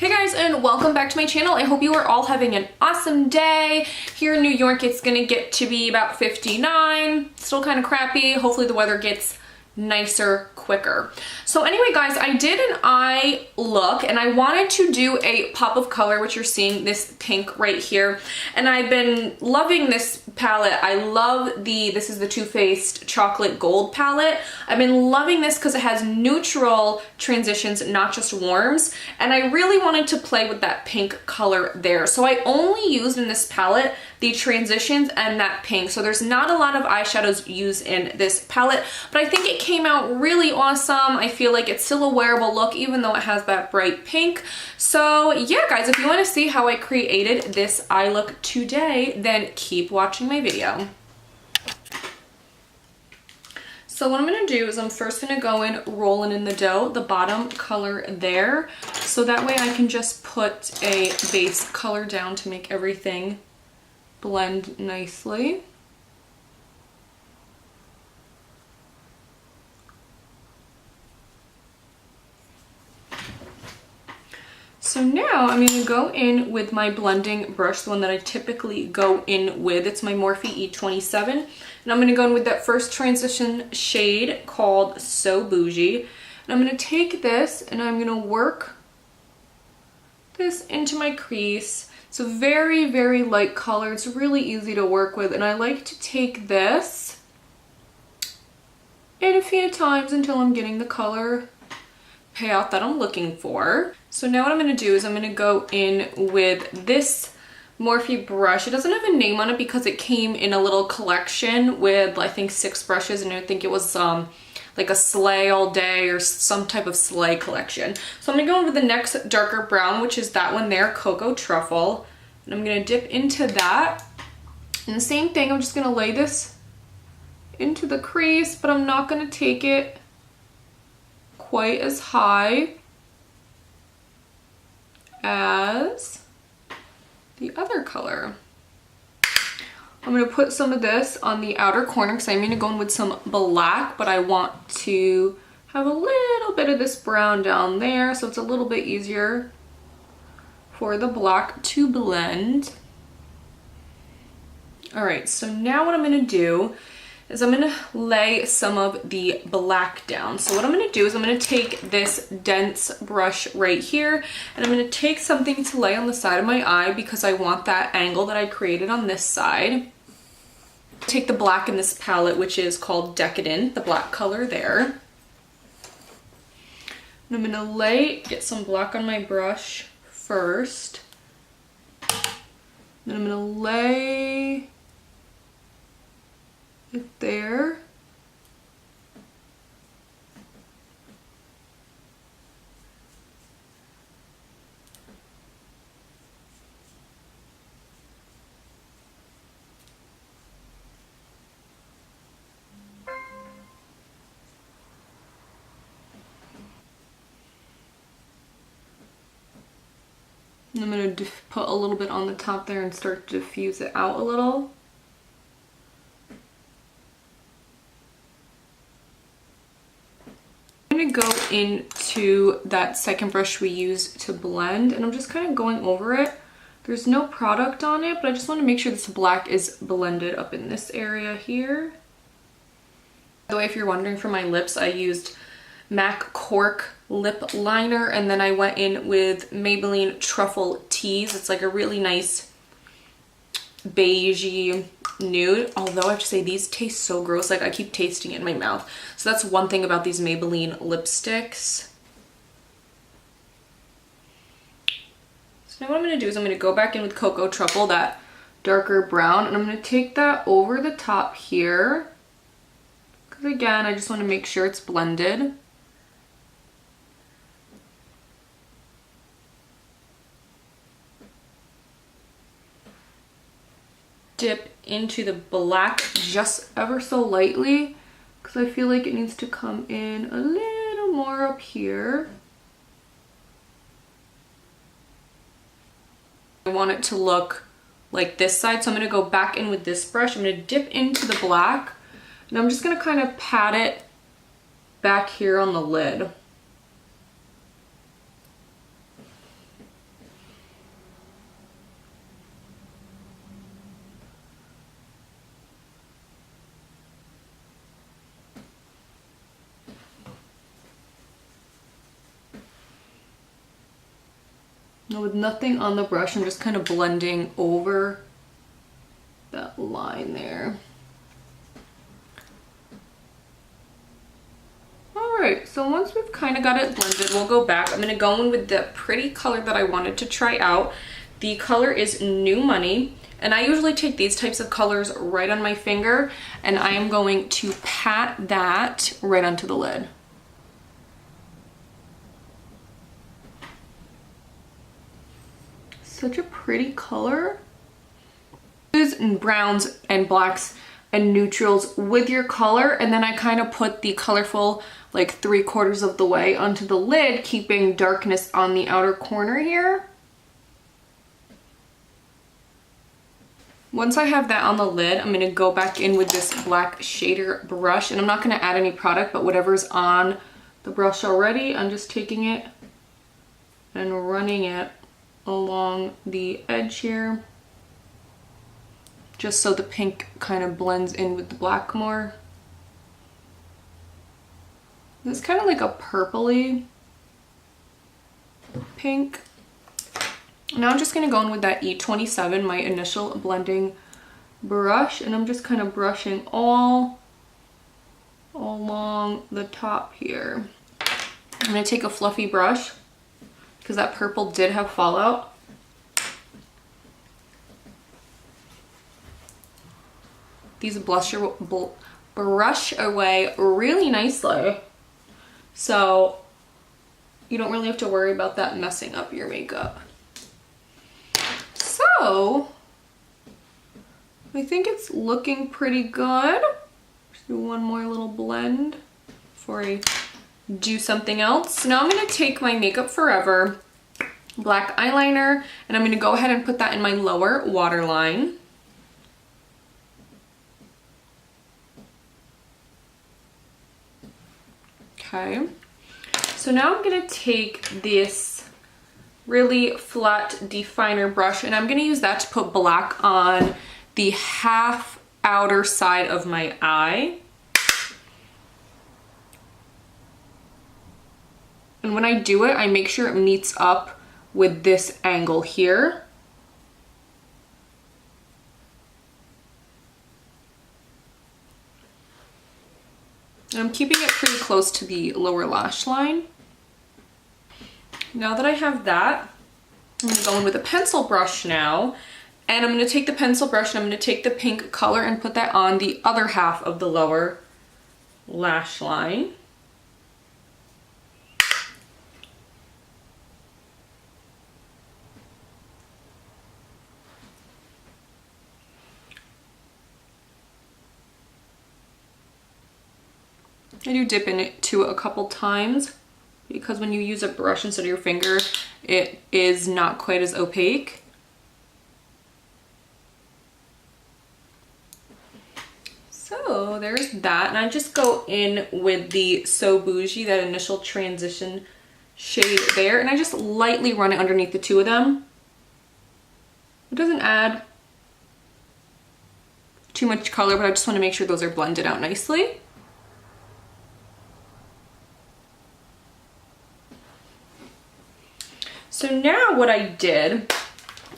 Hey guys, and welcome back to my channel. I hope you are all having an awesome day. Here in New York, it's gonna get to be about 59. Still kind of crappy. Hopefully the weather gets nicer quicker. So anyway guys, I did an eye look and I wanted to do a pop of color, which you're seeing this pink right here, and I've been loving this palette. I love this is the Too Faced chocolate gold palette. I've been loving this because it has neutral transitions, not just warms, and I really wanted to play with that pink color there. So I only used in this palette the transitions and that pink. So there's not a lot of eyeshadows used in this palette, but I think it came out really awesome. I feel like it's still a wearable look even though it has that bright pink. So yeah guys, if you want to see how I created this eye look today, then keep watching my video. So what I'm going to do is I'm first going to go in rolling in the dough, the bottom color there, so that way I can just put a base color down to make everything blend nicely. So now I'm going to go in with my blending brush, the one that I typically go in with. It's my Morphe E27. And I'm going to go in with that first transition shade called So Bougie. And I'm going to take this and I'm going to work this into my crease. It's a very, very light color. It's really easy to work with. And I like to take this in a few times until I'm getting the color payout that I'm looking for. So now what I'm going to do is I'm going to go in with this Morphe brush. It doesn't have a name on it because it came in a little collection with I think 6 brushes, and I think it was like a sleigh all day or some type of sleigh collection. So I'm going to go in with the next darker brown, which is that one there, Cocoa Truffle. And I'm going to dip into that. And the same thing, I'm just going to lay this into the crease, but I'm not going to take it quite as high as the other color. I'm going to put some of this on the outer corner because I'm going to go in with some black, but I want to have a little bit of this brown down there so it's a little bit easier for the black to blend. Alright, so now what I'm going to do is I'm going to lay some of the black down. So what I'm going to do is I'm going to take this dense brush right here and I'm going to take something to lay on the side of my eye because I want that angle that I created on this side. Take the black in this palette, which is called Decadent, the black color there. And I'm going to get some black on my brush first. Then I'm going to lay it there. And I'm going to put a little bit on the top there and start to diffuse it out a little. I'm going to go into that second brush we used to blend, and I'm just kind of going over it. There's no product on it, but I just want to make sure this black is blended up in this area here. By the way, if you're wondering, for my lips, I used MAC Cork lip liner, and then I went in with Maybelline Truffle Tease. It's like a really nice beigey nude, although I have to say these taste so gross. Like I keep tasting it in my mouth. So that's one thing about these Maybelline lipsticks. So now what I'm going to do is I'm going to go back in with Cocoa Truffle, that darker brown, and I'm going to take that over the top here because again I just want to make sure it's blended. Dip into the black just ever so lightly because I feel like it needs to come in a little more up here. I want it to look like this side, so I'm going to go back in with this brush. I'm going to dip into the black and I'm just going to kind of pat it back here on the lid. With nothing on the brush, I'm just kind of blending over that line there. Alright, so once we've kind of got it blended, we'll go back. I'm going to go in with the pretty color that I wanted to try out. The color is New Money, and I usually take these types of colors right on my finger, and I am going to pat that right onto the lid. Such a pretty color. Use browns and blacks and neutrals with your color, and then I kind of put the colorful like 3/4 of the way onto the lid, keeping darkness on the outer corner here. Once I have that on the lid, I'm going to go back in with this black shader brush, and I'm not going to add any product, but whatever's on the brush already, I'm just taking it and running it along the edge here, just so the pink kind of blends in with the black more. This is kind of like a purpley pink. Now I'm just going to go in with that E27, my initial blending brush, and I'm just kind of brushing all along the top here. I'm going to take a fluffy brush because that purple did have fallout. These brush away really nicely, so you don't really have to worry about that messing up your makeup. So I think it's looking pretty good. Just do one more little blend before I do something else. So now I'm going to take my Makeup Forever black eyeliner, and I'm going to go ahead and put that in my lower waterline. Okay, so now I'm going to take this really flat definer brush, and I'm going to use that to put black on the half outer side of my eye. And when I do it, I make sure it meets up with this angle here. And I'm keeping it pretty close to the lower lash line. Now that I have that, I'm going to go in with a pencil brush now. And I'm going to take the pencil brush and I'm going to take the pink color and put that on the other half of the lower lash line. I do dip in it too a couple times because when you use a brush instead of your finger, it is not quite as opaque. So there's that, and I just go in with the So Bougie, that initial transition shade there, and I just lightly run it underneath the two of them. It doesn't add too much color, but I just want to make sure those are blended out nicely. So now what I did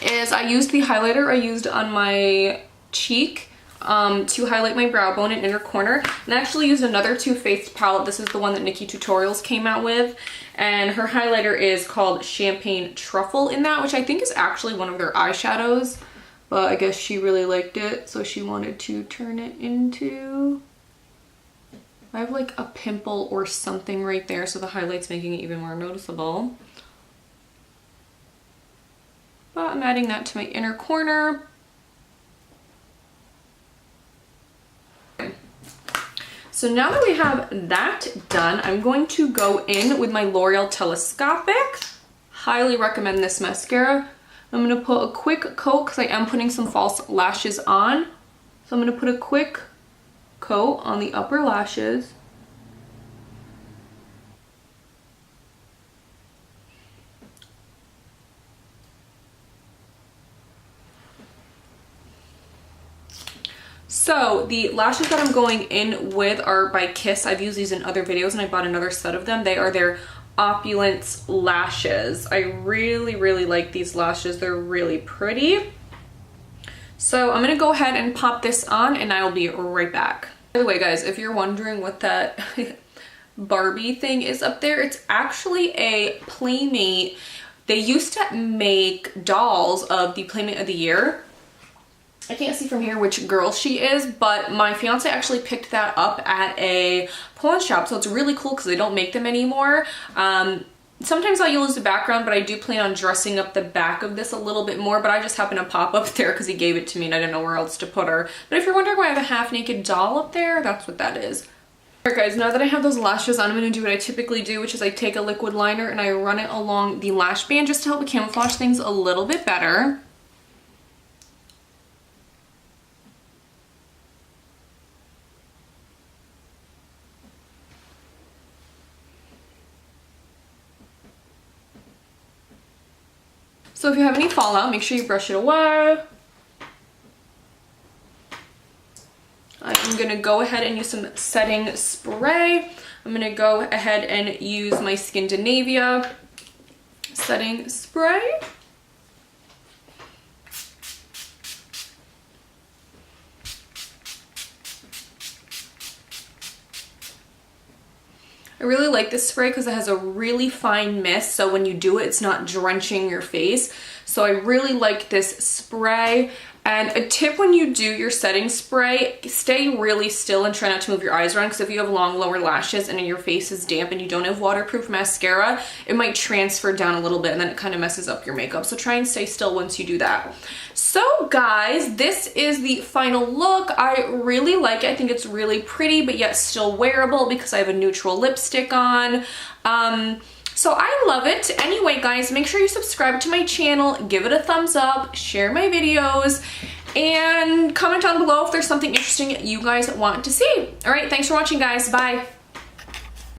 is I used the highlighter I used on my cheek to highlight my brow bone and inner corner, and I actually used another Too Faced palette. This is the one that Nikki Tutorials came out with, and her highlighter is called Champagne Truffle in that, which I think is actually one of their eyeshadows, but I guess she really liked it, so she wanted to turn it into... I have like a pimple or something right there, so the highlight's making it even more noticeable. But I'm adding that to my inner corner. So now that we have that done, I'm going to go in with my L'Oreal Telescopic. Highly recommend this mascara. I'm going to put a quick coat because I am putting some false lashes on. So I'm going to put a quick coat on the upper lashes. So the lashes that I'm going in with are by Kiss. I've used these in other videos and I bought another set of them. They are their Opulence lashes. I really, really like these lashes. They're really pretty. So I'm gonna go ahead and pop this on and I will be right back. By the way, guys, if you're wondering what that Barbie thing is up there, it's actually a Playmate. They used to make dolls of the Playmate of the Year. I can't see from here which girl she is, but my fiance actually picked that up at a pawn shop, so it's really cool because they don't make them anymore. Sometimes I'll use the background, but I do plan on dressing up the back of this a little bit more, but I just happened to pop up there because he gave it to me and I didn't know where else to put her. But if you're wondering why I have a half-naked doll up there, that's what that is. Alright guys, now that I have those lashes on, I'm going to do what I typically do, which is I take a liquid liner and I run it along the lash band just to help camouflage things a little bit better. So if you have any fallout, make sure you brush it away. I'm going to go ahead and use some setting spray. I'm going to go ahead and use my Skindinavia setting spray. I really like this spray because it has a really fine mist, so when you do it, it's not drenching your face. So I really like this spray. And a tip when you do your setting spray, stay really still and try not to move your eyes around, because if you have long lower lashes and your face is damp and you don't have waterproof mascara, it might transfer down a little bit and then it kind of messes up your makeup. So try and stay still once you do that. So guys, this is the final look. I really like it. I think it's really pretty, but yet still wearable because I have a neutral lipstick on. So I love it. Anyway, guys, make sure you subscribe to my channel, give it a thumbs up, share my videos, and comment down below if there's something interesting you guys want to see. All right, thanks for watching, guys. Bye.